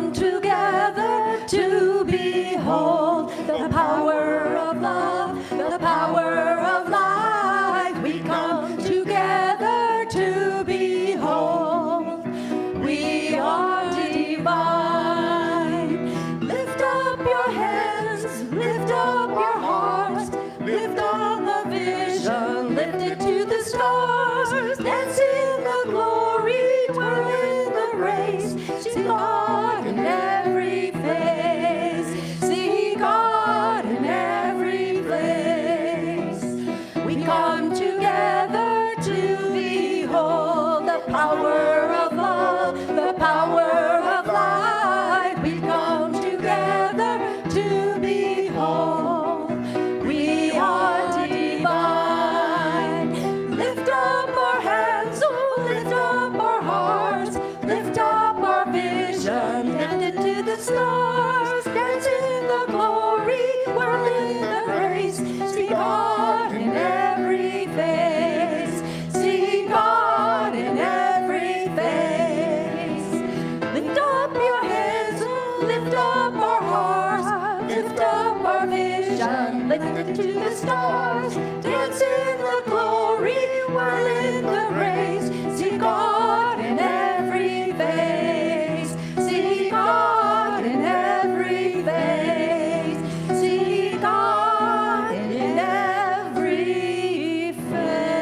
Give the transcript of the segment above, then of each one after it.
come together to behold the power of love, the power of life. We come together to behold. We are divine. Lift up your hands, lift up your hearts, lift up the vision, lift it to the stars. Dance in the glory, twirl in the race. See God in every face. See God in every place. We come together to behold the power of love, the power of life. We come together to behold. We are divine. Lift up our hands, oh, lift up our hearts, lift up our vision, lift it to the stars. Dance in the glory, whirl in the grace. See God in every face. See God in every face. Lift up your hands, oh, lift up our hearts, lift up our vision, lift it to the stars. Dance in the glory, whirl in the grace. See God in every face. See God in every face. See God in every face.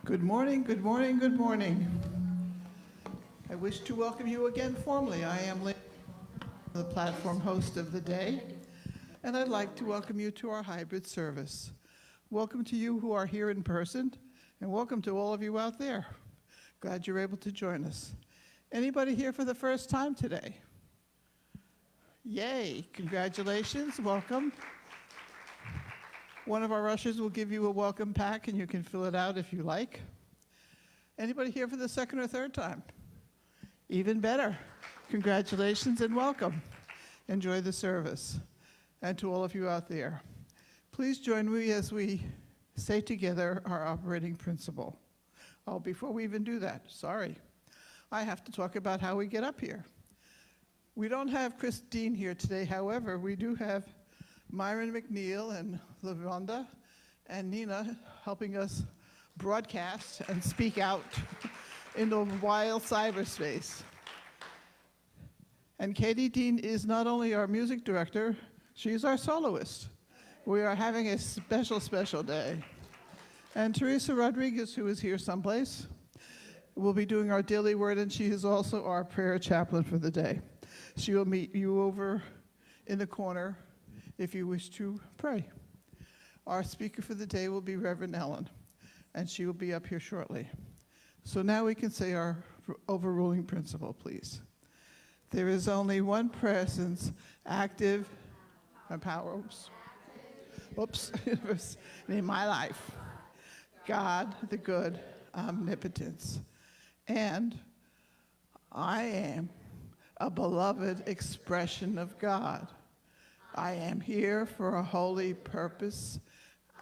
Good morning, good morning, good morning. I wish to welcome you again formally. I am the platform host of the day, and I'd like to welcome you to our hybrid service. Welcome to you who are here in person, and welcome to all of you out there. Glad you're able to join us. Anybody here for the first time today? Yay, congratulations, welcome. One of our ushers will give you a welcome pack, and you can fill it out if you like. Anybody here for the second or third time? Even better. Congratulations and welcome. Enjoy the service. And to all of you out there, please join me as we say together our operating principle. Oh, before we even do that, sorry. I have to talk about how we get up here. We don't have Christine here today. However, we do have Myron McNeil and Lavonda and Nina helping us broadcast and speak out in the wild cyberspace. And Katie Deese is not only our music director, she's our soloist. We are having a special, special day. And Teresa Rodriguez, who is here someplace, will be doing our daily word, and she is also our prayer chaplain for the day. She will meet you over in the corner if you wish to pray. Our speaker for the day will be Reverend Ellen, and she will be up here shortly. So now we can say our overruling principle, please. There is only one presence, active and power, in my life. God, the good omnipotence. And I am a beloved expression of God. I am here for a holy purpose.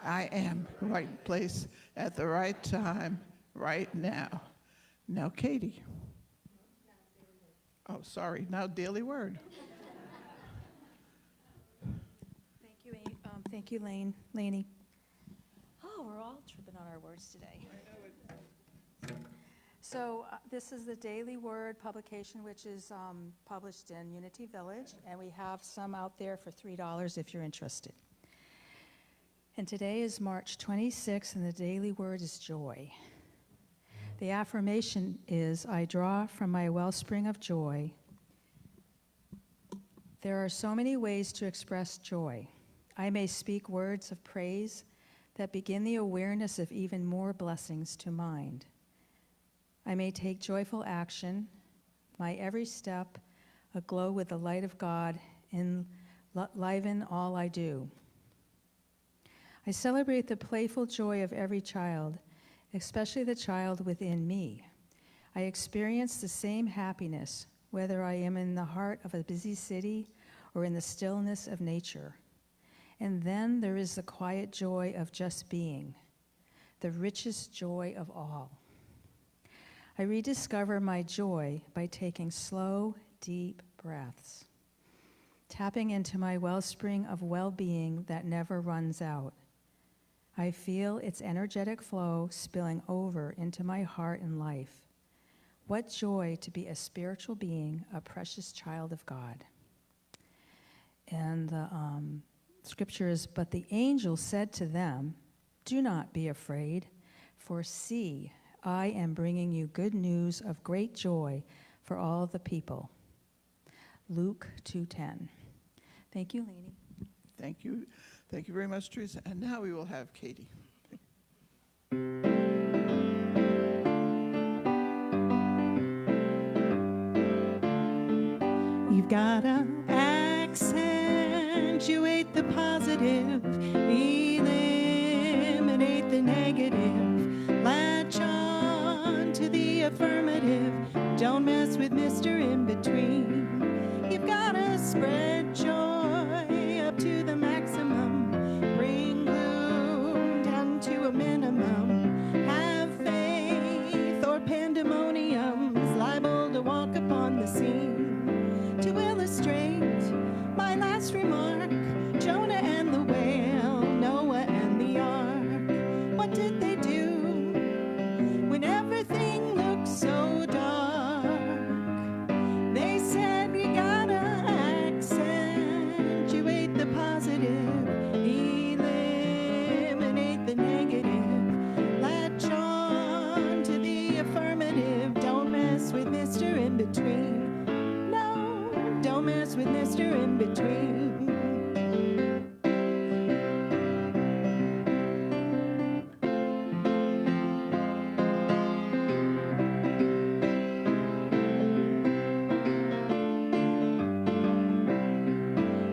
I am right place at the right time, right now. Now, Katie. Oh, sorry. Now, daily word. Thank you, Lainey. Oh, we're all tripping on our words today. So this is the Daily Word publication, which is published in Unity Village, and we have some out there for $3 if you're interested. And today is March 26th, and the Daily Word is joy. The affirmation is, I draw from my wellspring of joy. There are so many ways to express joy. I may speak words of praise that begin the awareness of even more blessings to mind. I may take joyful action, my every step aglow with the light of God, enliven all I do. I celebrate the playful joy of every child, especially the child within me. I experience the same happiness, whether I am in the heart of a busy city or in the stillness of nature. And then there is the quiet joy of just being, the richest joy of all. I rediscover my joy by taking slow, deep breaths, tapping into my wellspring of well-being that never runs out. I feel its energetic flow spilling over into my heart and life. What joy to be a spiritual being, a precious child of God. And the scripture is, but the angel said to them, do not be afraid, for see, I am bringing you good news of great joy for all the people. Luke 2:10. Thank you, Lainey. Thank you. Thank you very much, Teresa. And now we will have Katie. You've gotta accentuate the positive, eliminate the negative, latch on to the affirmative, don't mess with Mr. In-Between. You've gotta spread joy up to the maximum, bring gloom down to a minimum, have faith or pandemonium's liable to walk upon the scene. To illustrate my last remark, Jonah and the whale, Noah and the ark. What did they do when everything looked so dark? They said we gotta accentuate the positive, eliminate the negative, latch on to the affirmative, don't mess with Mr. In-Between. Don't mess with Mr. In-Between.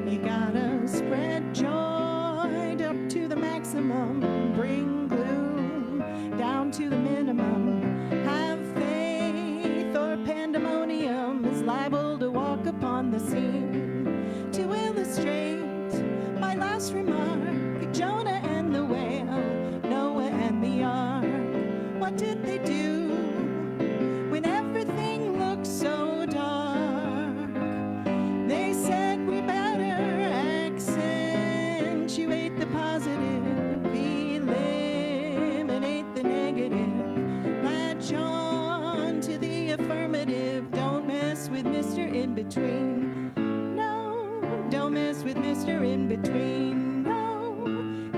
You gotta spread joy up to the maximum, bring gloom down to the minimum, have faith or pandemonium is liable to walk upon the scene. To illustrate my last remark, Jonah and the whale, Noah and the ark. What did they do when everything looked so dark? They said we better accentuate the positive, eliminate the negative, latch on to the affirmative, don't mess with Mr. In-Between. Don't mess with Mr. In-Between. No,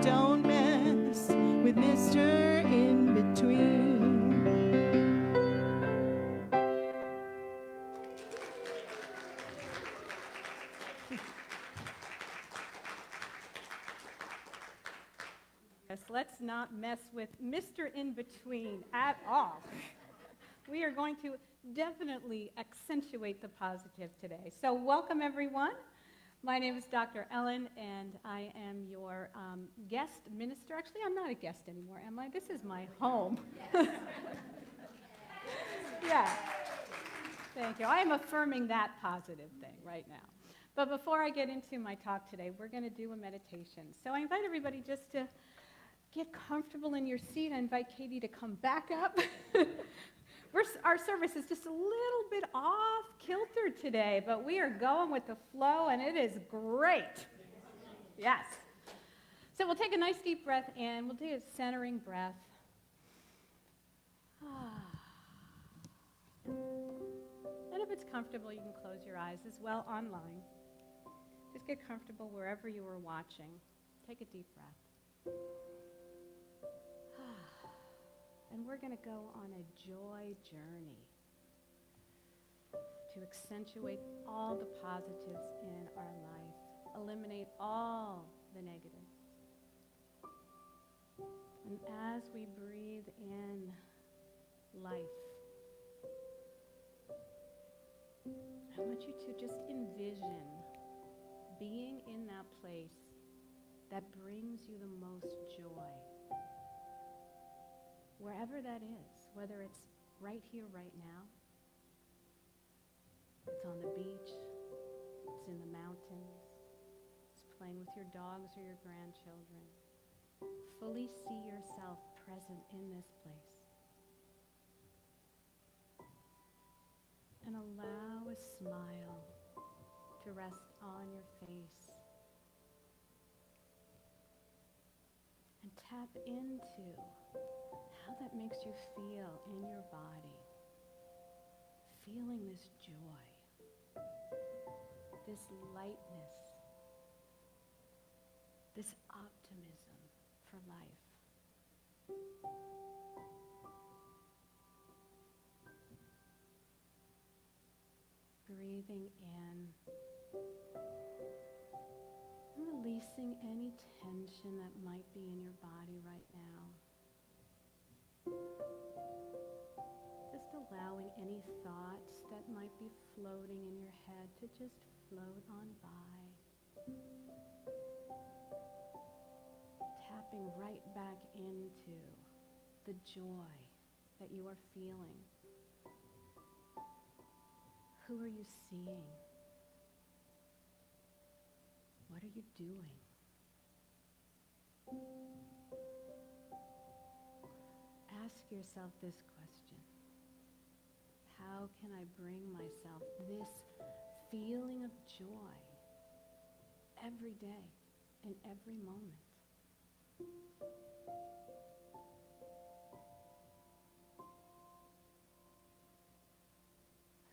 don't mess with Mr. In-Between. Yes, let's not mess with Mr. In-Between at all. We are going to definitely accentuate the positive today. So welcome, everyone. My name is Dr. Ellen, and I am your guest minister. Actually, I'm not a guest anymore, am I? This is my home. Yeah. Thank you. I am affirming that positive thing right now. But before I get into my talk today, we're going to do a meditation. So I invite everybody just to get comfortable in your seat. I invite Katie to come back up. Our service is just a little bit off kilter today, but we are going with the flow, and it is great. Yes. So we'll take a nice deep breath in. We'll do a centering breath. And if it's comfortable, you can close your eyes as well online. Just get comfortable wherever you are watching. Take a deep breath. And we're going to go on a joy journey to accentuate all the positives in our life, eliminate all the negatives. And as we breathe in life, I want you to just envision being in that place that brings you the most joy. Wherever that is, whether it's right here, right now, it's on the beach, it's in the mountains, it's playing with your dogs or your grandchildren. Fully see yourself present in this place. And allow a smile to rest on your face. And tap into how that makes you feel in your body. Feeling this joy, this lightness, this optimism for life. Breathing in and releasing any tension that might be in your body right now. Just allowing any thoughts that might be floating in your head to just float on by. Tapping right back into the joy that you are feeling. Who are you seeing? What are you doing? Ask yourself this question. How can I bring myself this feeling of joy every day, in every moment?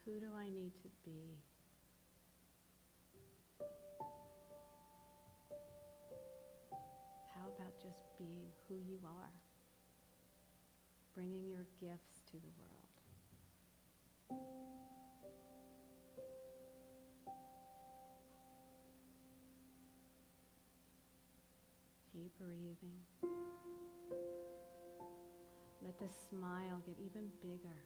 Who do I need to be? How about just being who you are? Bringing your gifts to the world. Keep breathing. Let the smile get even bigger.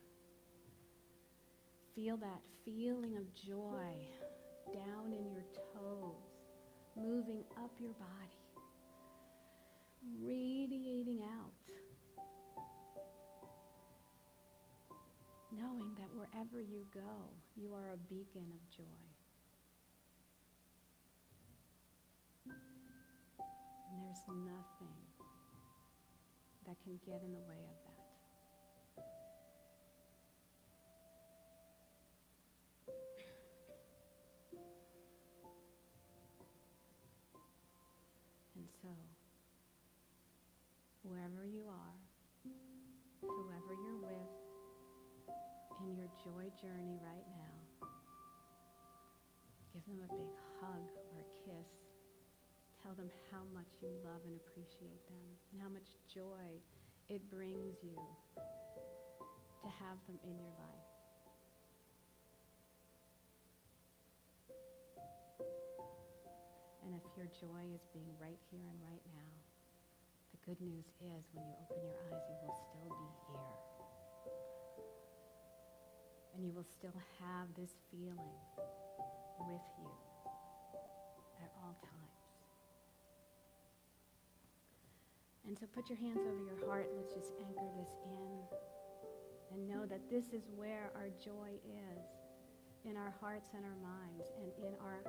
Feel that feeling of joy down in your toes, moving up your body, radiating out. Knowing that wherever you go, you are a beacon of joy. And there's nothing that can get in the way of that. And so, wherever you are, whoever you're with, in your joy journey right now, give them a big hug or a kiss. Tell them how much you love and appreciate them and how much joy it brings you to have them in your life. And if your joy is being right here and right now, the good news is when you open your eyes, you will still be here. And you will still have this feeling with you at all times. And so put your hands over your heart. Let's just anchor this in. And know that this is where our joy is. In our hearts and our minds. And in our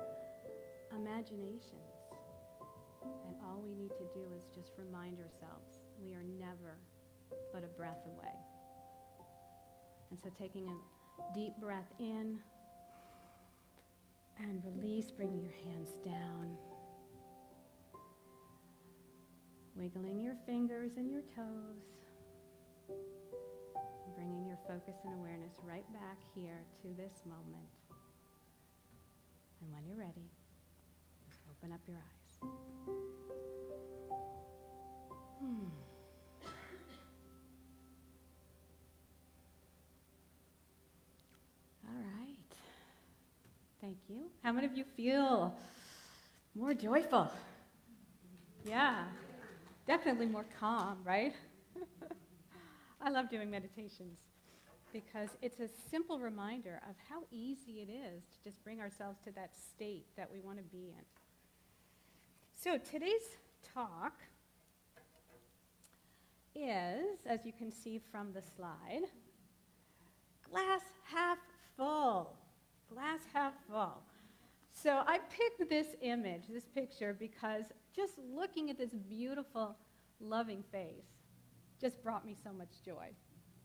imaginations. And all we need to do is just remind ourselves we are never but a breath away. And so taking a deep breath in and release, bringing your hands down. Wiggling your fingers and your toes. Bringing your focus and awareness right back here to this moment. And when you're ready, just open up your eyes. All right. Thank you. How many of you feel more joyful? Yeah. Definitely more calm, right? I love doing meditations because it's a simple reminder of how easy it is to just bring ourselves to that state that we want to be in. So today's talk is, as you can see from the slide, glass half full. Glass half full. So I picked this image, this picture, because just looking at this beautiful, loving face just brought me so much joy.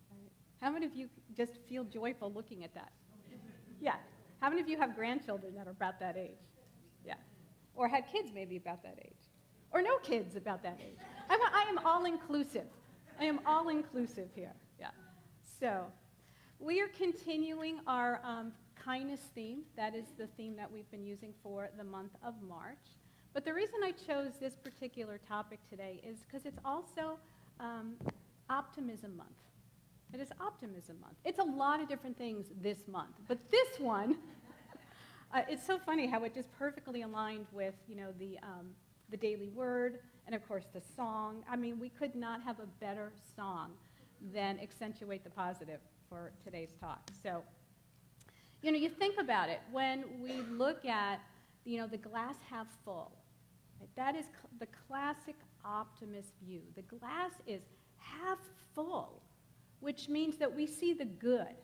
Right? How many of you just feel joyful looking at that? Yeah. How many of you have grandchildren that are about that age? Yeah. Or had kids maybe about that age? Or no kids about that age? I am all-inclusive. I am all-inclusive here. Yeah. So we are continuing our kindness theme. That is the theme that we've been using for the month of March. But the reason I chose this particular topic today is because it's also Optimism Month. It is Optimism Month. It's a lot of different things this month, but this one, it's so funny how it just perfectly aligned with, the daily word and of course the song. I mean, we could not have a better song than Accentuate the Positive for today's talk. So, you think about it when we look at, the glass half full. Right? That is the classic optimist view. The glass is half full, which means that we see the good,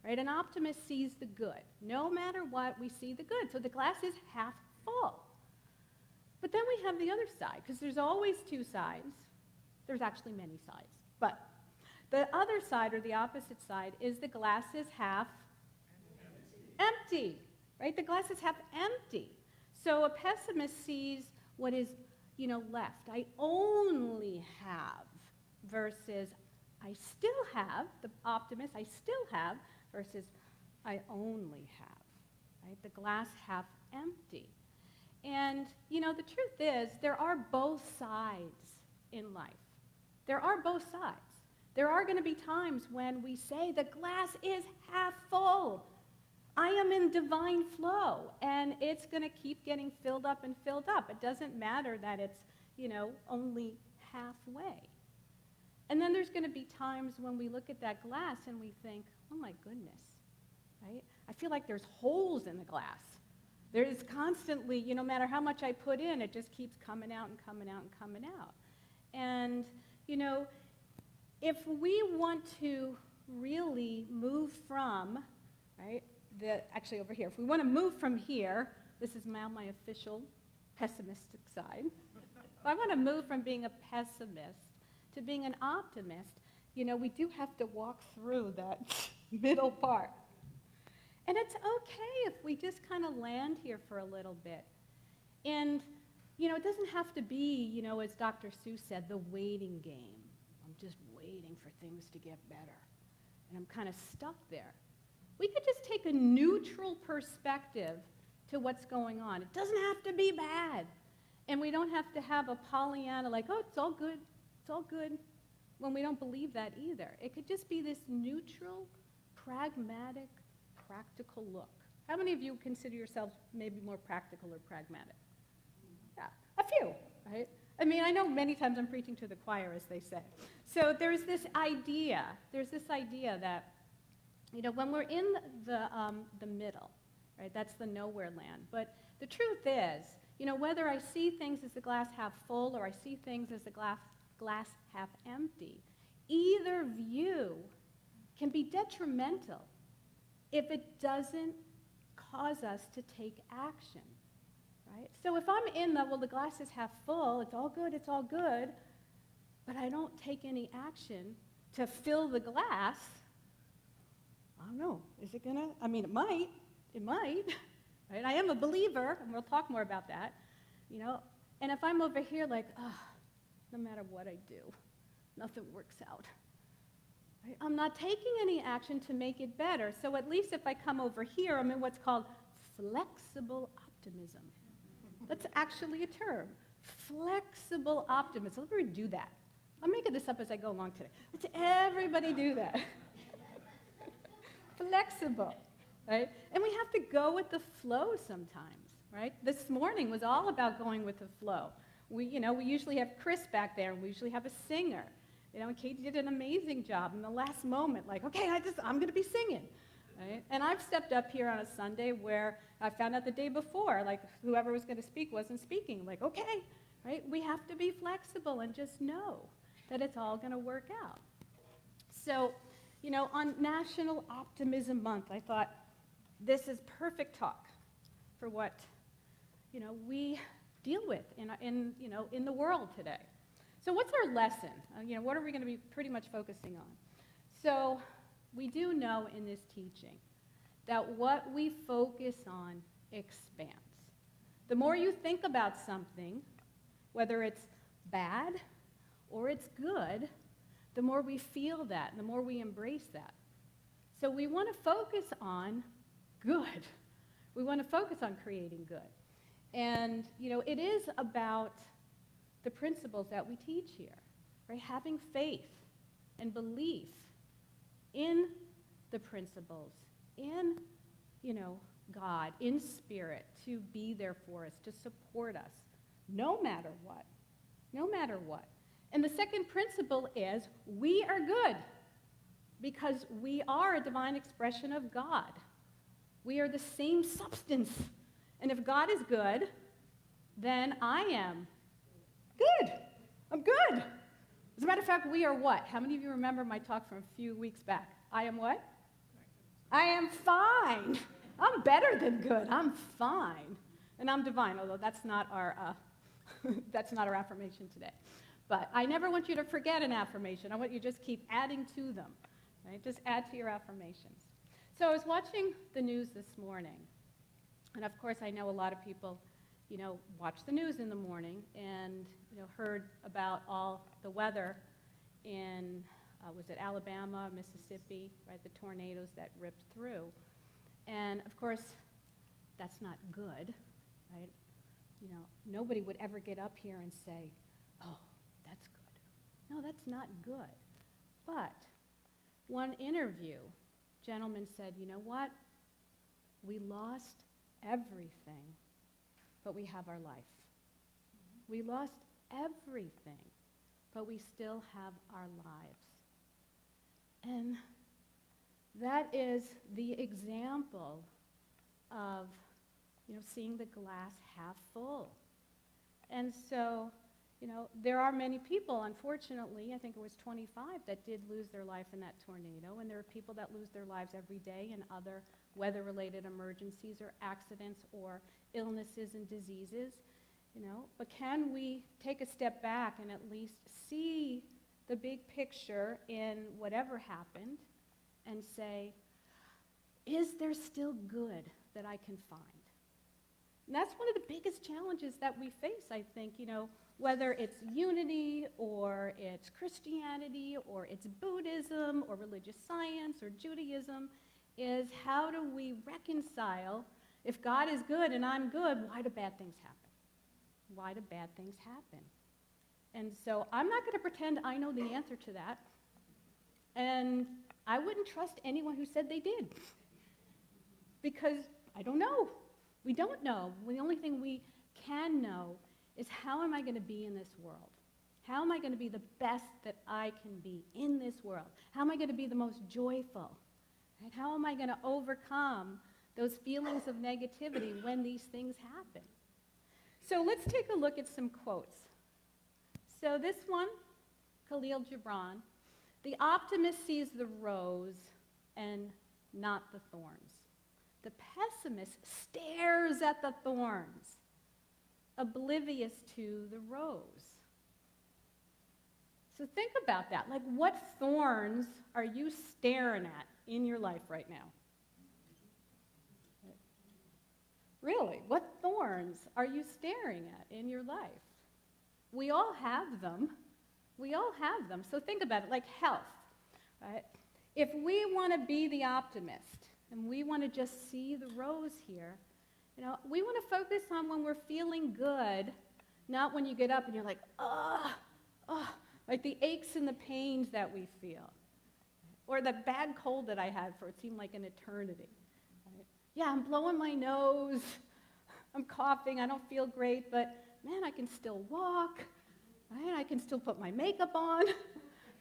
right? An optimist sees the good. No matter what, we see the good. So the glass is half full. But then we have the other side, because there's always two sides. There's actually many sides. But the other side, or the opposite side, is the glass is half empty, right? The glass is half empty. So a pessimist sees what is, left. I only have versus I still have, the optimist, I still have, versus I only have, right? The glass half empty. And, the truth is, there are both sides in life. There are both sides. There are going to be times when we say the glass is half full. I am in divine flow, and it's going to keep getting filled up and filled up. It doesn't matter that it's, only halfway. And then there's going to be times when we look at that glass and we think, oh my goodness, right? I feel like there's holes in the glass. There is constantly, no matter how much I put in, it just keeps coming out and coming out and coming out. And, if we want to really move from, right, actually over here, if we want to move from here, this is now my official pessimistic side. If I want to move from being a pessimist to being an optimist, we do have to walk through that middle part. And it's okay if we just kind of land here for a little bit. And, it doesn't have to be, as Dr. Seuss said, the waiting game. I'm just waiting for things to get better. And I'm kind of stuck there. We could just take a neutral perspective to what's going on. It doesn't have to be bad. And we don't have to have a Pollyanna like, oh, it's all good. It's all good, when we don't believe that either. It could just be this neutral, pragmatic, practical look. How many of you consider yourselves maybe more practical or pragmatic? Yeah, a few, right? I mean, I know many times I'm preaching to the choir, as they say. So there's this idea that, when we're in the middle, right, that's the nowhere land. But the truth is, whether I see things as the glass half full or I see things as the glass half empty, either view can be detrimental if it doesn't cause us to take action, right? So if I'm in the glass is half full, it's all good, but I don't take any action to fill the glass, I don't know, is it gonna, it might, right? I am a believer, and we'll talk more about that, and if I'm over here like, no matter what I do, nothing works out. Right? I'm not taking any action to make it better. So at least if I come over here, I'm in what's called flexible optimism. That's actually a term. Flexible optimism. Let me do that. I'm making this up as I go along today. Let's everybody do that. Flexible, right? And we have to go with the flow sometimes, right? This morning was all about going with the flow. We usually have Chris back there, and we usually have a singer. And Katie did an amazing job in the last moment, like, okay, I'm going to be singing, right? And I've stepped up here on a Sunday where I found out the day before, like, whoever was going to speak wasn't speaking. Like, okay, right? We have to be flexible and just know that it's all going to work out. So, on National Optimism Month, I thought this is perfect talk for what, we deal with in the world today. So what's our lesson? What are we going to be pretty much focusing on? So we do know in this teaching that what we focus on expands. The more you think about something, whether it's bad or it's good, the more we feel that, and the more we embrace that. So we want to focus on good. We want to focus on creating good. And, it is about the principles that we teach here, right? Having faith and belief in the principles, in, God, in spirit, to be there for us, to support us, no matter what. No matter what. And the second principle is we are good because we are a divine expression of God. We are the same substance. And if God is good, then I am good. I'm good. As a matter of fact, we are what? How many of you remember my talk from a few weeks back? I am what? I am fine. I'm better than good. I'm fine. And I'm divine, although that's not our that's not our affirmation today. But I never want you to forget an affirmation. I want you to just keep adding to them. Right? Just add to your affirmations. So I was watching the news this morning. And of course, I know a lot of people, watch the news in the morning and, heard about all the weather in, was it Alabama, Mississippi, right? The tornadoes that ripped through. And of course, that's not good, right? Nobody would ever get up here and say, oh, that's good. No, that's not good. But one interview, gentleman said, you know what? We lost everything, but we have our life. We lost everything, but we still have our lives. And that is the example of, seeing the glass half full. And so, there are many people, unfortunately, I think it was 25 that did lose their life in that tornado, and there are people that lose their lives every day in other weather-related emergencies or accidents or illnesses and diseases, But can we take a step back and at least see the big picture in whatever happened and say, is there still good that I can find? And that's one of the biggest challenges that we face, I think, whether it's unity or it's Christianity or it's Buddhism or religious science or Judaism, is how do we reconcile, if God is good and I'm good, why do bad things happen? Why do bad things happen? And so I'm not going to pretend I know the answer to that. And I wouldn't trust anyone who said they did. Because I don't know. We don't know. The only thing we can know is how am I going to be in this world? How am I going to be the best that I can be in this world? How am I going to be the most joyful? Right? How am I going to overcome those feelings of negativity when these things happen? So let's take a look at some quotes. So this one, Khalil Gibran, the optimist sees the rose and not the thorns. The pessimist stares at the thorns, oblivious to the rose. So think about that. Like, what thorns are you staring at in your life right now? Really, what thorns are you staring at in your life? We all have them. We all have them. So think about it, like health, right? If we want to be the optimist and we want to just see the rose here, we want to focus on when we're feeling good, not when you get up and you're like, like the aches and the pains that we feel. Or the bad cold that I had for it seemed like an eternity. Right? Yeah, I'm blowing my nose, I'm coughing, I don't feel great, but man, I can still walk, right? I can still put my makeup on.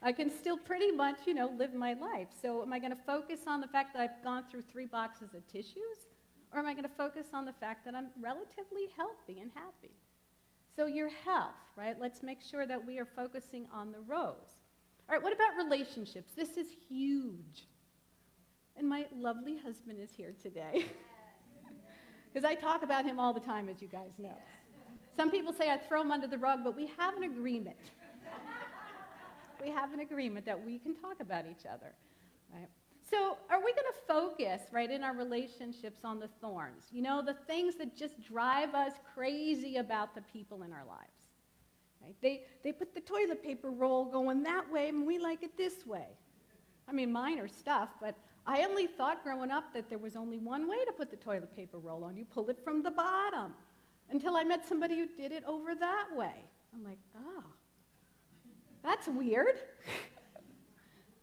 I can still pretty much, live my life. So am I going to focus on the fact that I've gone through 3 boxes of tissues? Or am I going to focus on the fact that I'm relatively healthy and happy? So your health, right? Let's make sure that we are focusing on the rose. All right, what about relationships? This is huge. And my lovely husband is here today. Because I talk about him all the time, as you guys know. Some people say I throw him under the rug, but we have an agreement. We have an agreement that we can talk about each other. Right? So are we going to focus, right, in our relationships on the thorns? You know, the things that just drive us crazy about the people in our lives. Right? They put the toilet paper roll going that way, and we like it this way. I mean, minor stuff, but I only thought growing up that there was only one way to put the toilet paper roll on. You pull it from the bottom. Until I met somebody who did it over that way. I'm like, oh, that's weird.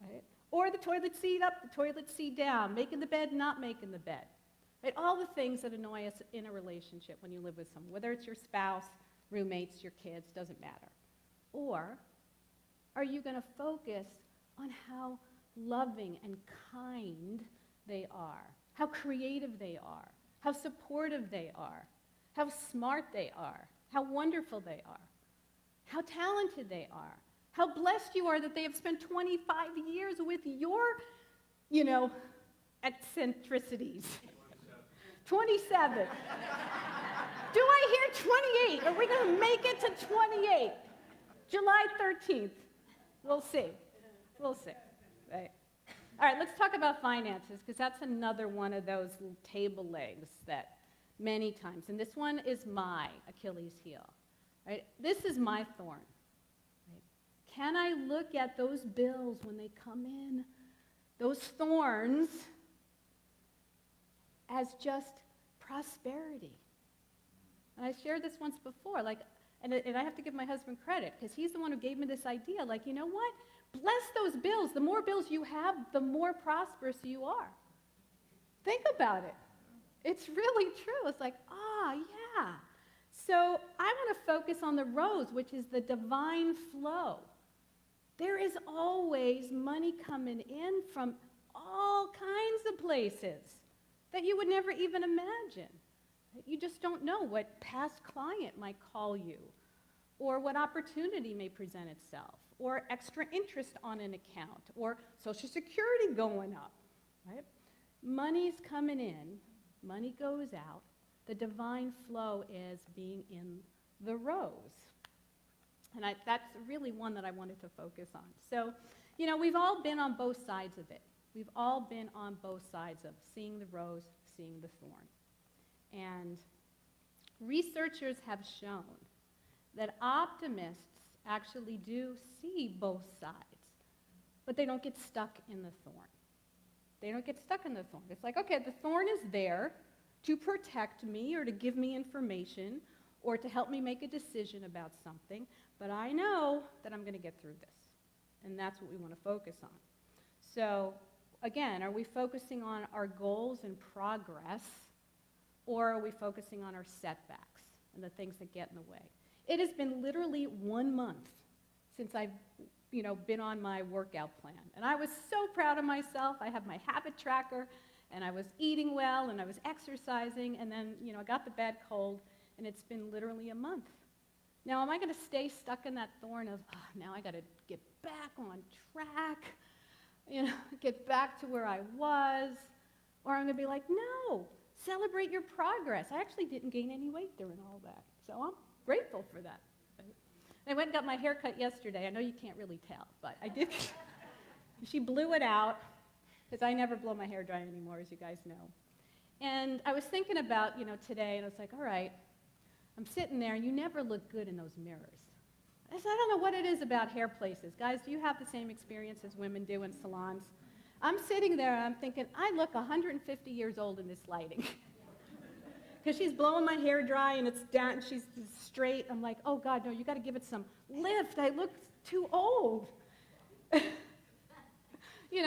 Right? Or the toilet seat up, the toilet seat down, making the bed, not making the bed. Right? All the things that annoy us in a relationship when you live with someone, whether it's your spouse, roommates, your kids, doesn't matter. Or are you going to focus on how loving and kind they are, how creative they are, how supportive they are, how smart they are, how wonderful they are, how talented they are, how blessed you are that they have spent 25 years with your, eccentricities. 27. Do I hear 28? Are we going to make it to 28? July 13th. We'll see. We'll see. Right. All right, let's talk about finances, because that's another one of those table legs that many times, and this one is my Achilles heel. Right? This is my thorn. Right? Can I look at those bills when they come in, those thorns, as just prosperity? And I shared this once before, and I have to give my husband credit, because he's the one who gave me this idea, you know what? Bless those bills. The more bills you have, the more prosperous you are. Think about it. It's really true. It's like, yeah. So I want to focus on the rose, which is the divine flow. There is always money coming in from all kinds of places that you would never even imagine. You just don't know what past client might call you, or what opportunity may present itself, or extra interest on an account, or Social Security going up. Right? Money's coming in. Money goes out. The divine flow is being in the rose. And that's really one that I wanted to focus on. So, we've all been on both sides of it. We've all been on both sides of seeing the rose, seeing the thorn. And researchers have shown that optimists actually do see both sides, but they don't get stuck in the thorn. They don't get stuck in the thorn. It's like, okay, the thorn is there to protect me or to give me information or to help me make a decision about something, but I know that I'm going to get through this. And that's what we want to focus on. So, again, are we focusing on our goals and progress, or are we focusing on our setbacks and the things that get in the way? It has been literally 1 month since I've been on my workout plan. And I was so proud of myself. I have my habit tracker, and I was eating well, and I was exercising, and then, I got the bad cold, and it's been literally a month. Now, am I going to stay stuck in that thorn of, now I got to get back on track, get back to where I was? Or I'm going to be like, no, celebrate your progress. I actually didn't gain any weight during all that, so I'm grateful for that. I went and got my hair cut yesterday. I know you can't really tell, but I did. She blew it out, because I never blow my hair dry anymore, as you guys know. And I was thinking about, today, and I was like, all right, I'm sitting there, and you never look good in those mirrors. I said, I don't know what it is about hair places. Guys, do you have the same experience as women do in salons? I'm sitting there, and I'm thinking, I look 150 years old in this lighting. Because she's blowing my hair dry, and it's down, and she's straight. I'm like, oh, God, no, you got to give it some lift. I look too old.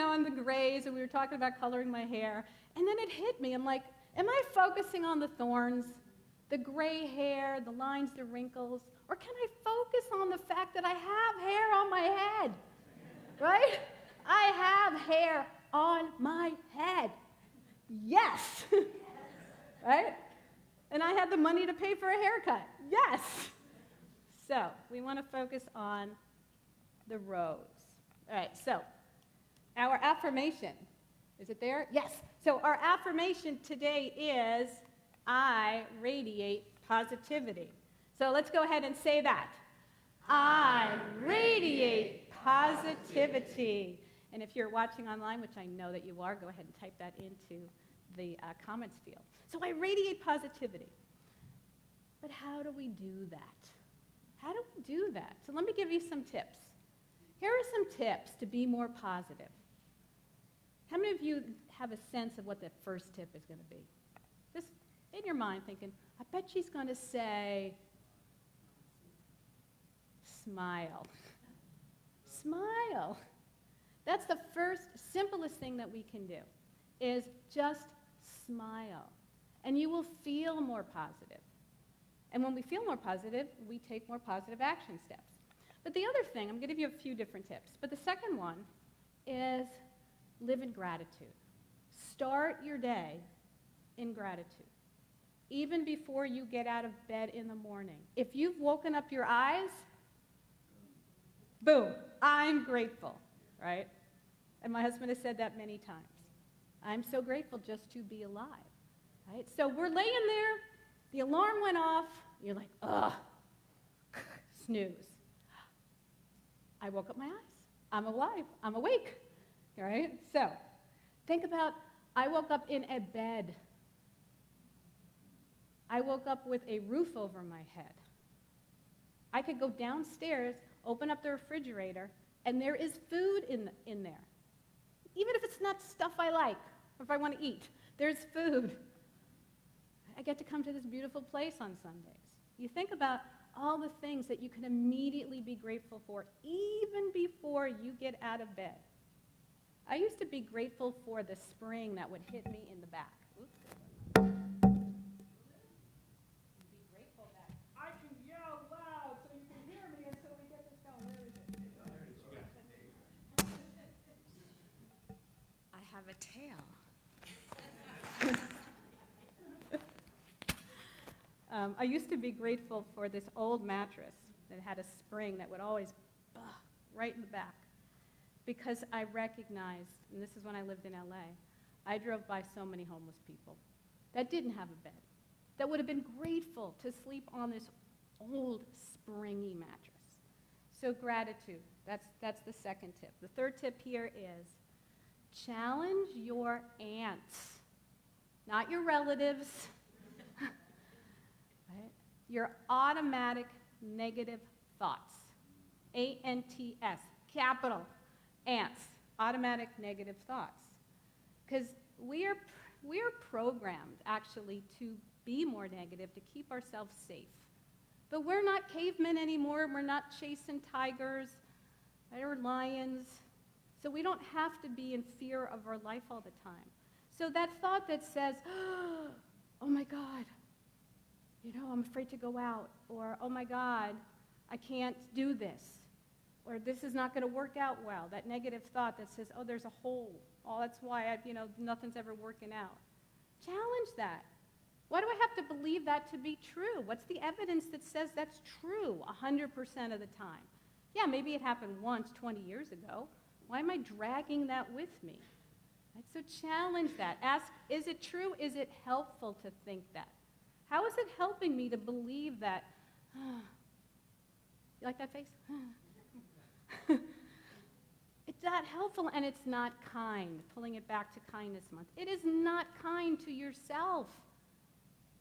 And the grays, and we were talking about coloring my hair. And then it hit me. I'm like, am I focusing on the thorns, the gray hair, the lines, the wrinkles? Or can I focus on the fact that I have hair on my head? Right? I have hair on my head. Yes. Right? And I had the money to pay for a haircut. Yes. So we want to focus on the rose. All right, so our affirmation. Is it there? Yes. So our affirmation today is, I radiate positivity. So let's go ahead and say that. I radiate positivity. And if you're watching online, which I know that you are, go ahead and type that into the comments field. So I radiate positivity. But how do we do that? How do we do that? So let me give you some tips. Here are some tips to be more positive. How many of you have a sense of what the first tip is going to be? Just in your mind thinking, I bet she's going to say, smile. Smile. That's the first, simplest thing that we can do, is just smile. And you will feel more positive. And when we feel more positive, we take more positive action steps. But the other thing, I'm going to give you a few different tips, but the second one is live in gratitude. Start your day in gratitude, even before you get out of bed in the morning. If you've woken up your eyes, boom, I'm grateful, right? And my husband has said that many times. I'm so grateful just to be alive, right? So we're laying there, the alarm went off, you're like, ugh, snooze. I woke up my eyes. I'm alive. I'm awake, right? So think about, I woke up in a bed. I woke up with a roof over my head. I could go downstairs, open up the refrigerator, and there is food in there. Even if it's not stuff I like, or if I want to eat, there's food. I get to come to this beautiful place on Sundays. You think about all the things that you can immediately be grateful for, even before you get out of bed. I used to be grateful for the spring that would hit me in the back. Oops. Be grateful that I can yell loud so you can hear me until we get this going. Where is it? I have a tail. I used to be grateful for this old mattress that had a spring that would always right in the back, because I recognized, and this is when I lived in LA, I drove by so many homeless people that didn't have a bed, that would have been grateful to sleep on this old springy mattress. So gratitude, that's the second tip. The third tip here is challenge your ants, not your relatives, right? Your automatic negative thoughts. A-N-T-S, capital, ants, automatic negative thoughts. Because we are programmed, actually, to be more negative, to keep ourselves safe. But we're not cavemen anymore. We're not chasing tigers or lions. So we don't have to be in fear of our life all the time. So that thought that says, oh my God, I'm afraid to go out, or oh my God, I can't do this, or this is not going to work out well. That negative thought that says, oh, there's a hole. Oh, that's why nothing's ever working out. Challenge that. Why do I have to believe that to be true? What's the evidence that says that's true 100% of the time? Yeah, maybe it happened once 20 years ago. Why am I dragging that with me? Right? So challenge that. Ask, is it true? Is it helpful to think that? How is it helping me to believe that? You like that face? It's not helpful, and it's not kind. Pulling it back to Kindness Month. It is not kind to yourself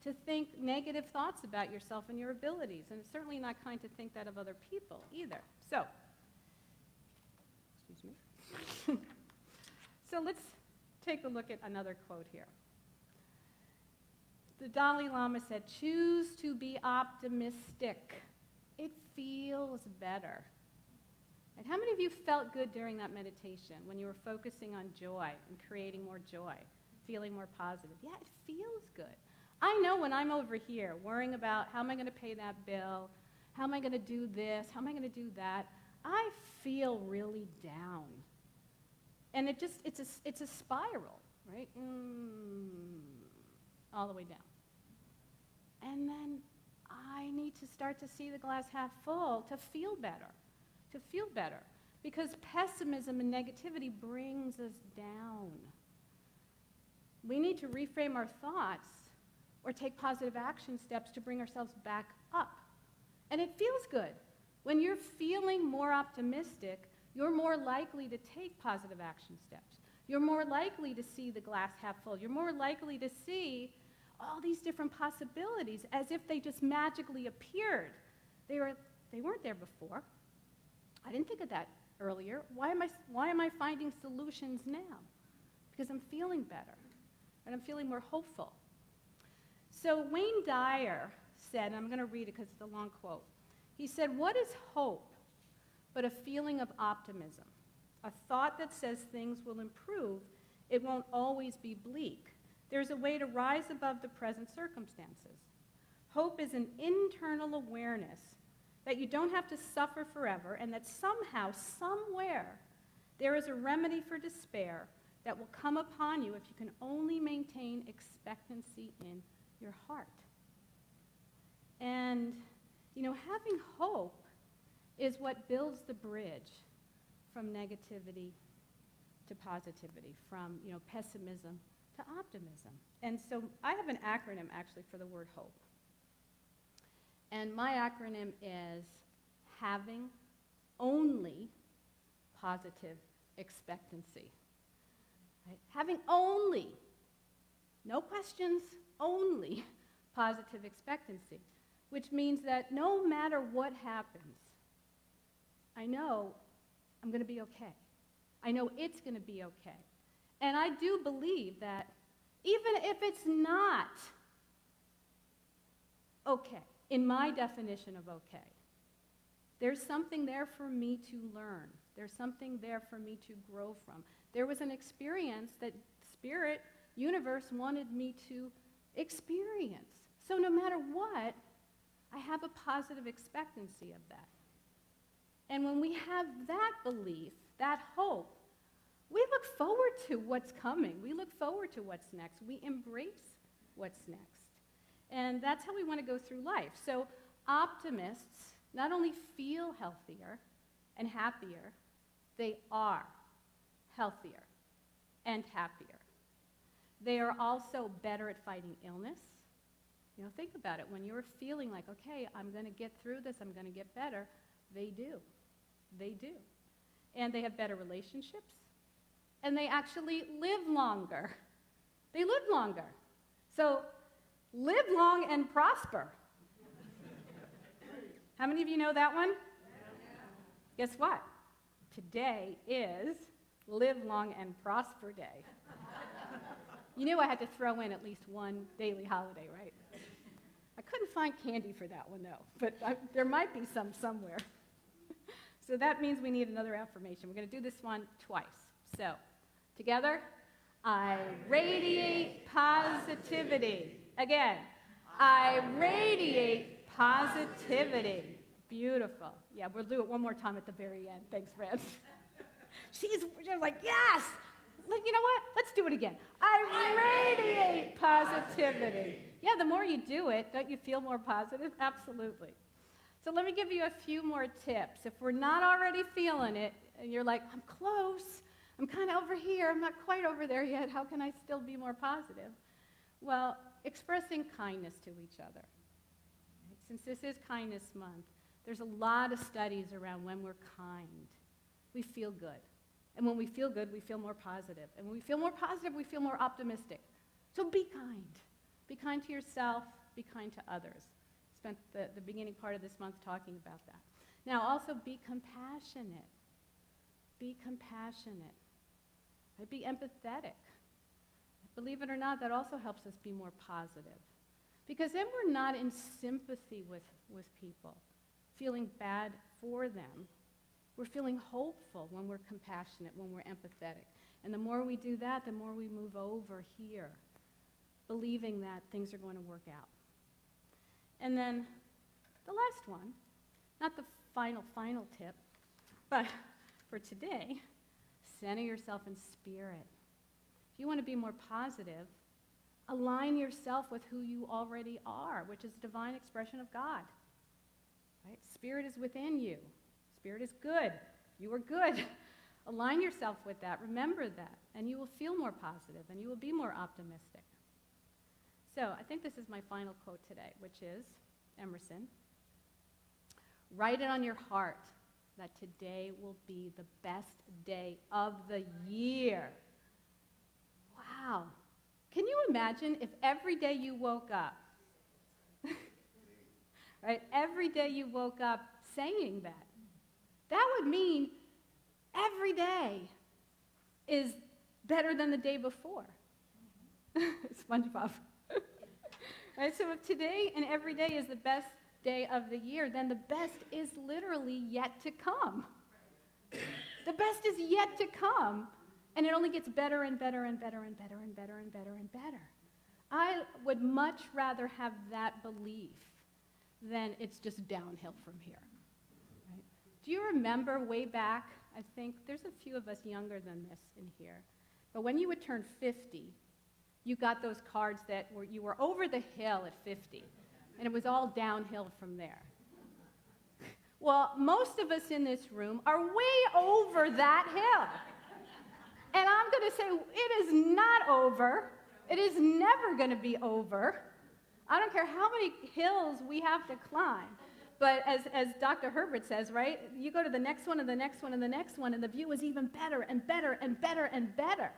to think negative thoughts about yourself and your abilities, and it's certainly not kind to think that of other people either. So, excuse me. So let's take a look at another quote here. The Dalai Lama said, choose to be optimistic. It feels better. And how many of you felt good during that meditation when you were focusing on joy and creating more joy, feeling more positive? Yeah, it feels good. I know when I'm over here worrying about how am I going to pay that bill, how am I going to do this, how am I going to do that, I feel really down. And it's a spiral, right? All the way down. And then I need to start to see the glass half full to feel better. To feel better. Because pessimism and negativity brings us down. We need to reframe our thoughts or take positive action steps to bring ourselves back up. And it feels good. When you're feeling more optimistic, you're more likely to take positive action steps. You're more likely to see the glass half full. You're more likely to see all these different possibilities as if they just magically appeared. They weren't there before. I didn't think of that earlier. Why am I finding solutions now? Because I'm feeling better, and I'm feeling more hopeful. So Wayne Dyer said, and I'm going to read it because it's a long quote. He said, "What is hope but a feeling of optimism? A thought that says things will improve, it won't always be bleak. There's a way to rise above the present circumstances. Hope is an internal awareness that you don't have to suffer forever and that somehow, somewhere, there is a remedy for despair that will come upon you if you can only maintain expectancy in your heart." And, having hope is what builds the bridge from negativity to positivity, from, pessimism to optimism. And so I have an acronym, actually, for the word hope. And my acronym is having only positive expectancy. Right? Having only, no questions, only positive expectancy, which means that no matter what happens, I know I'm going to be okay. I know it's going to be okay. And I do believe that even if it's not okay, in my definition of okay, there's something there for me to learn. There's something there for me to grow from. There was an experience that Spirit, universe wanted me to experience. So no matter what, I have a positive expectancy of that. And when we have that belief, that hope, we look forward to what's coming. We look forward to what's next. We embrace what's next. And that's how we want to go through life. So optimists not only feel healthier and happier, they are healthier and happier. They are also better at fighting illness. Think about it. When you're feeling like, okay, I'm going to get through this, I'm going to get better, they do. They do. And they have better relationships. And they actually live longer. They live longer. So live long and prosper. How many of you know that one? Guess what? Today is Live Long and Prosper Day. You knew I had to throw in at least one daily holiday, right? I couldn't find candy for that one, though, but there might be some somewhere. So that means we need another affirmation. We're going to do this one twice. So, together, I radiate positivity. Again, I radiate positivity. Beautiful. Yeah, we'll do it one more time at the very end. Thanks, friends. She's like, yes! You know what? Let's do it again. I radiate positivity. Yeah, the more you do it, don't you feel more positive? Absolutely. So let me give you a few more tips. If we're not already feeling it, and you're like, I'm close, I'm kind of over here, I'm not quite over there yet, how can I still be more positive? Well, expressing kindness to each other. Right? Since this is Kindness Month, there's a lot of studies around when we're kind. We feel good. And when we feel good, we feel more positive. And when we feel more positive, we feel more optimistic. So be kind. Be kind to yourself, be kind to others. Spent the beginning part of this month talking about that. Now, also be compassionate. Be compassionate. Right? Be empathetic. Believe it or not, that also helps us be more positive. Because then we're not in sympathy with people, feeling bad for them. We're feeling hopeful when we're compassionate, when we're empathetic. And the more we do that, the more we move over here, believing that things are going to work out. And then the last one, not the final tip, but for today, center yourself in spirit. If you want to be more positive, align yourself with who you already are, which is a divine expression of God. Right? Spirit is within you. Spirit is good. You are good. Align yourself with that. Remember that. And you will feel more positive, and you will be more optimistic. So I think this is my final quote today, which is Emerson. Write it on your heart. that today will be the best day of the year. Wow. Can you imagine if every day you woke up, right, every day you woke up saying that? That would mean every day is better than the day before. SpongeBob. Right, so if today and every day is the best day of the year, then the best is literally yet to come. The best is yet to come, and it only gets better and better and better and better and better and better and better. I would much rather have that belief than it's just downhill from here. Right? Do you remember way back, I think there's a few of us younger than this in here, but when you would turn 50, you got those cards that you were over the hill at 50, and it was all downhill from there. Well, most of us in this room are way over that hill. And I'm going to say it is not over. It is never going to be over. I don't care how many hills we have to climb. But as Dr. Herbert says, right, you go to the next one and the next one and the next one, and the view is even better and better and better and better.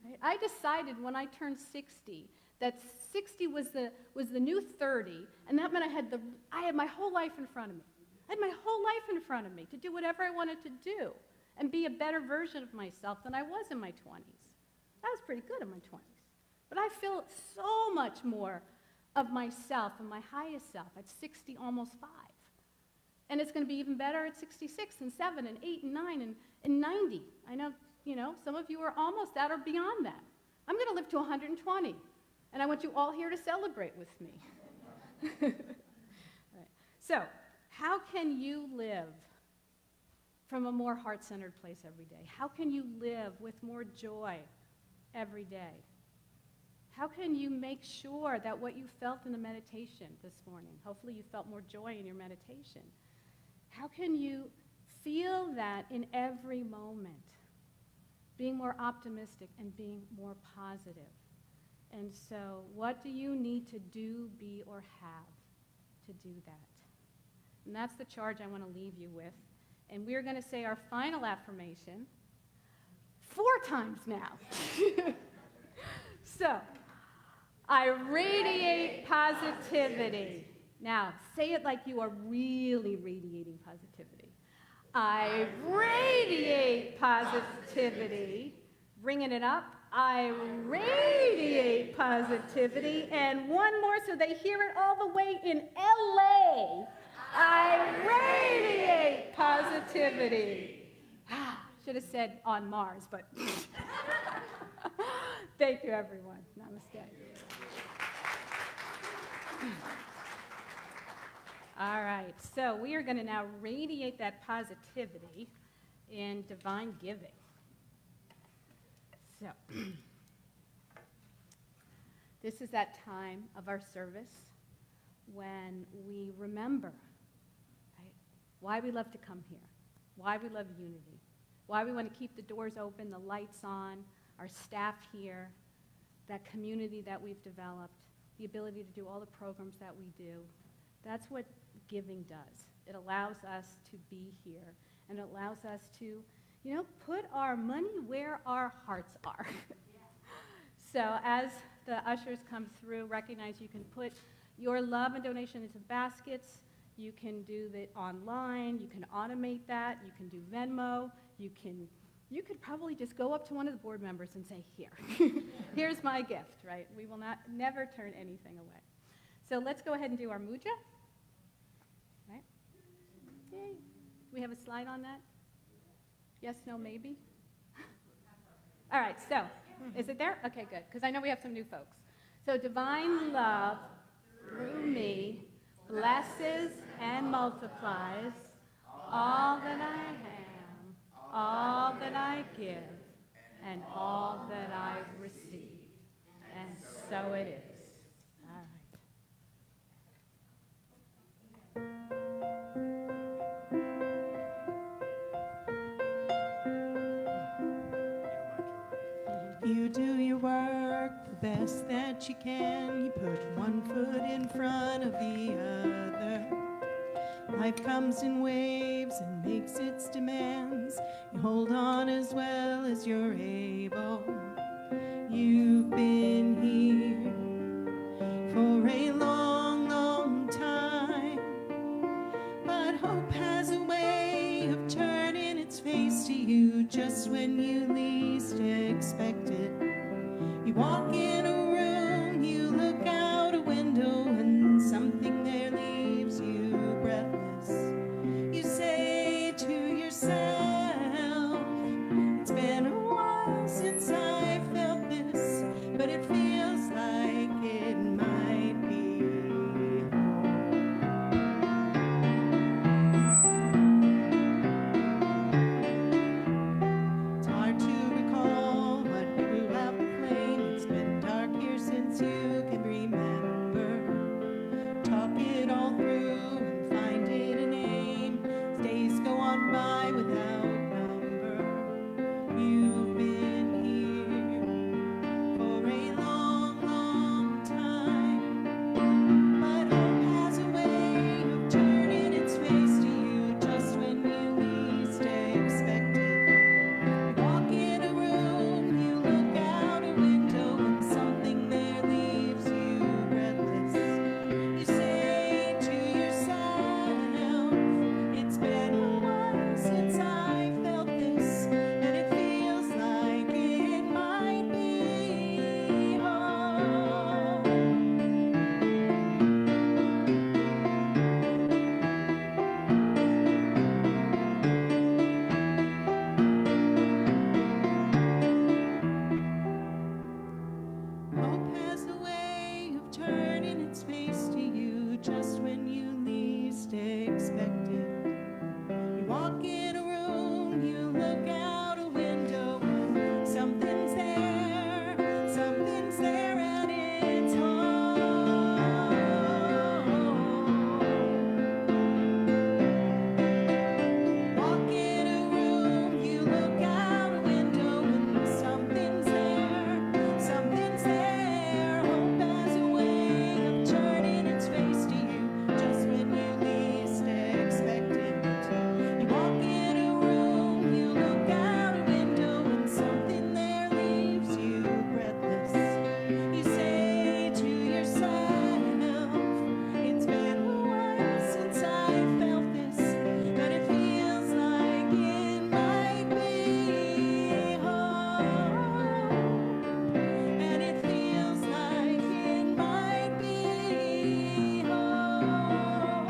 Right? I decided when I turned 60 that 60 was the new 30, and that meant I had my whole life in front of me. I had my whole life in front of me to do whatever I wanted to do and be a better version of myself than I was in my 20s. I was pretty good in my 20s. But I feel so much more of myself and my highest self at 60, almost 5. And it's going to be even better at 66 and 7 and 8 and 9 and 90. I know, some of you are almost that or beyond that. I'm going to live to 120. And I want you all here to celebrate with me. Right. So, how can you live from a more heart-centered place every day? How can you live with more joy every day? How can you make sure that what you felt in the meditation this morning, hopefully you felt more joy in your meditation, how can you feel that in every moment? Being more optimistic and being more positive. And so, what do you need to do, be, or have to do that? And that's the charge I want to leave you with. And we're going to say our final affirmation 4 times now. So, I radiate positivity. Now, say it like you are really radiating positivity. I radiate positivity. Bringing it up. I radiate positivity. And one more so they hear it all the way in LA. I radiate positivity. Should have said on Mars, but thank you, everyone. Namaste. All right, so we are going to now radiate that positivity in divine giving. So, this is that time of our service when we remember, right, why we love to come here, why we love unity, why we want to keep the doors open, the lights on, our staff here, that community that we've developed, the ability to do all the programs that we do. That's what giving does. It allows us to be here, and it allows us to, put our money where our hearts are. So as the ushers come through, recognize you can put your love and donation into baskets. You can do it online. You can automate that. You can do Venmo. You could probably just go up to one of the board members and say, here, here's my gift, right? We will never turn anything away. So let's go ahead and do our muja. Right? Yay. We have a slide on that? Yes, no, maybe? All right, so is it there? Okay, good, because I know we have some new folks. So divine love through me blesses and multiplies all that I am, all that I give, and all that I receive. And so it is. All right. You do your work the best that you can. You put one foot in front of the other. Life comes in waves and makes its demands. You hold on as well as you're able. You've been here for a long, long time. But hope has a way of turning its face to you just when you least expect it. You walk in a room, you look out a window, and something there leaves you breathless. You say to yourself, it's been a while since I felt this, but it feels like it might be home. It's hard to recall what grew out the flame. It's been dark here since you can remember. Talk it all through and find it a name. Days go on by without number. You've been here for a long, long time. But hope has a way of turning its face to you just when you least expect it. You walk in a room, you look out a window, and something there leaves you breathless. You say to yourself, it's been a while since I felt this, and it feels like it might be home. Hope has a way of turning its face to you just when you least expect it. You walk in a room, you look out a window, and something's there, and it's home. Walk in a room, you look out a window, and something's there, hope has a way of turning its face to you just when you least expect it. You walk in a room, you look out a window, and something there leaves you breathless. You say to yourself, it's been a while since I felt this, but it feels like it might be home. And it feels like it might be home.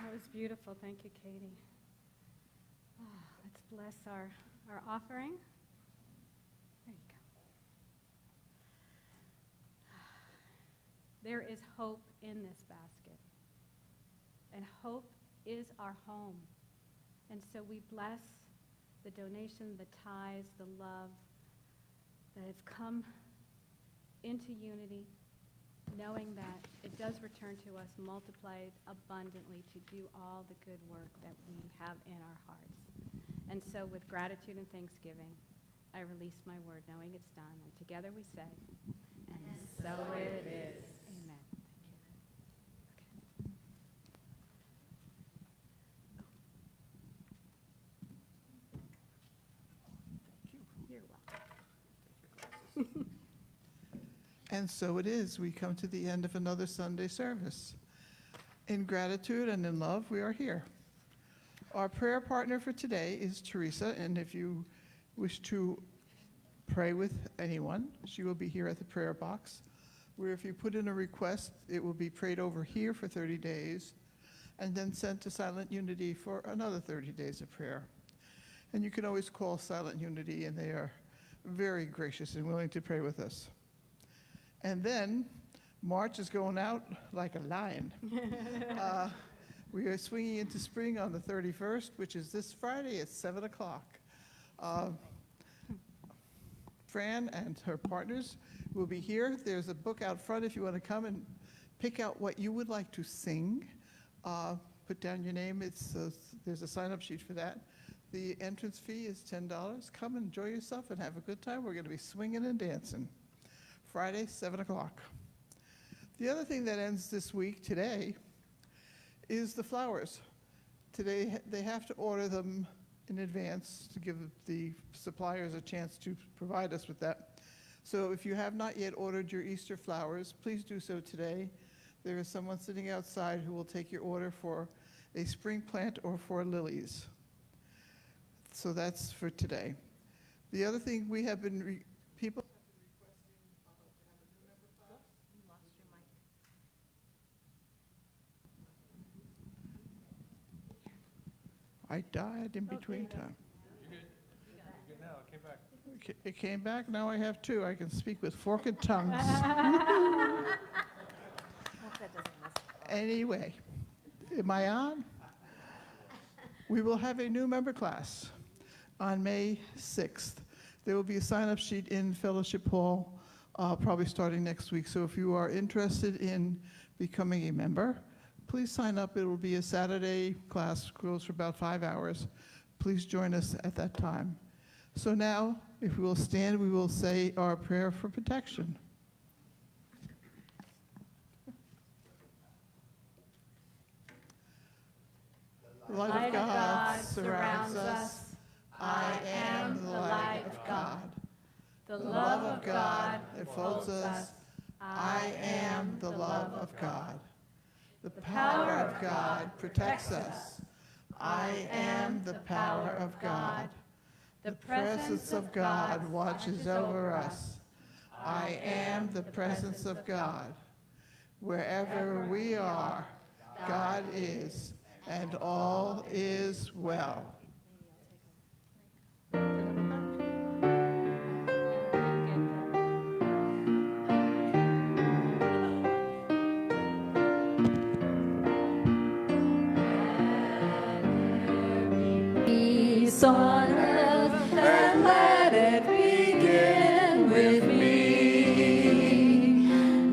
That was beautiful. Thank you, Katie. Let's bless our offering. There you go. There is hope in this basket. And hope is our home. And so we bless the donation, the tithes, the love that have come into Unity, knowing that it does return to us multiplied abundantly to do all the good work that we have in our hearts. And so with gratitude and thanksgiving, I release my word knowing it's done. And together we say, and so it is. Amen. Thank you. You're welcome. And so it is. We come to the end of another Sunday service. In gratitude and in love, we are here. Our prayer partner for today is Teresa, and if you wish to pray with anyone, she will be here at the prayer box, where if you put in a request, it will be prayed over here for 30 days, and then sent to Silent Unity for another 30 days of prayer. And you can always call Silent Unity, and they are very gracious and willing to pray with us. And then March is going out like a lion. We are swinging into spring on the 31st, which is this Friday at 7 o'clock. Fran and her partners will be here. There's a book out front if you want to come and pick out what you would like to sing. Put down your name. There's a sign-up sheet for that. The entrance fee is $10. Come and enjoy yourself and have a good time. We're going to be swinging and dancing. Friday, 7 o'clock. The other thing that ends this week, today, is the flowers. Today, they have to order them in advance to give the suppliers a chance to provide us with that. So if you have not yet ordered your Easter flowers, please do so today. There is someone sitting outside who will take your order for a spring plant or for lilies. So that's for today. The other thing we have been, people have been requesting to have a new member class. You lost your mic. I died in between time. You're good now. It came back. It came back, now I have two. I can speak with forked tongues. Anyway, am I on? We will have a new member class on May 6th. There will be a sign-up sheet in Fellowship Hall, probably starting next week. So if you are interested in becoming a member, please sign up. It will be a Saturday class, goes for about 5 hours. Please join us at that time. So now, if we will stand, we will say our prayer for protection. The light of God surrounds us. I am the light of God. The love of God enfolds us. I am the love of God. The power of God protects us. I am the power of God. The presence of God watches over us. I am the presence of God. Wherever we are, God is, and all is well. Peace on earth, and let it begin with me.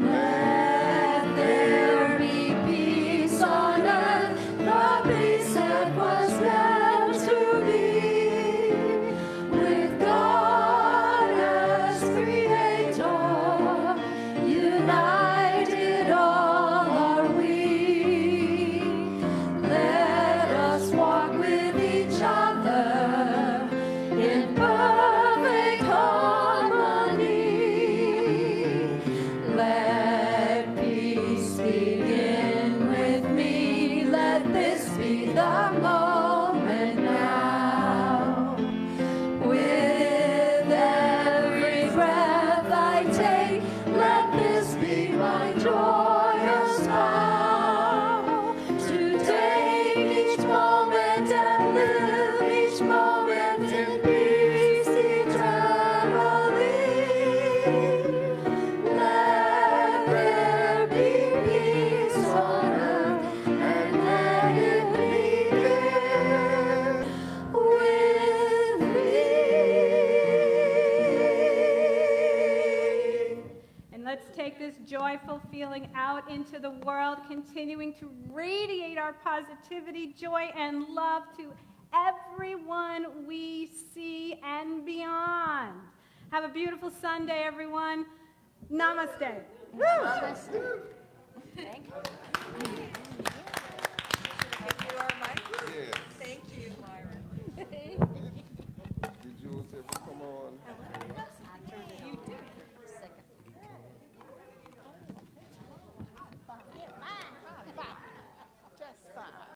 Let there be peace on earth, the peace that was meant to be. With God as Creator, united all are we. Let us walk with each other in perfect harmony. Let peace begin with me. Let this be the moment now. With every breath I take, let this be my joyous vow. To take each moment and live each moment in peace eternally. Let there be peace on earth, and let it begin with me. And let's take this joyful feeling out into the world, continuing to radiate our positivity, joy, and love to everyone we see and beyond. Have a beautiful Sunday, everyone. Namaste. Woo! Thank you.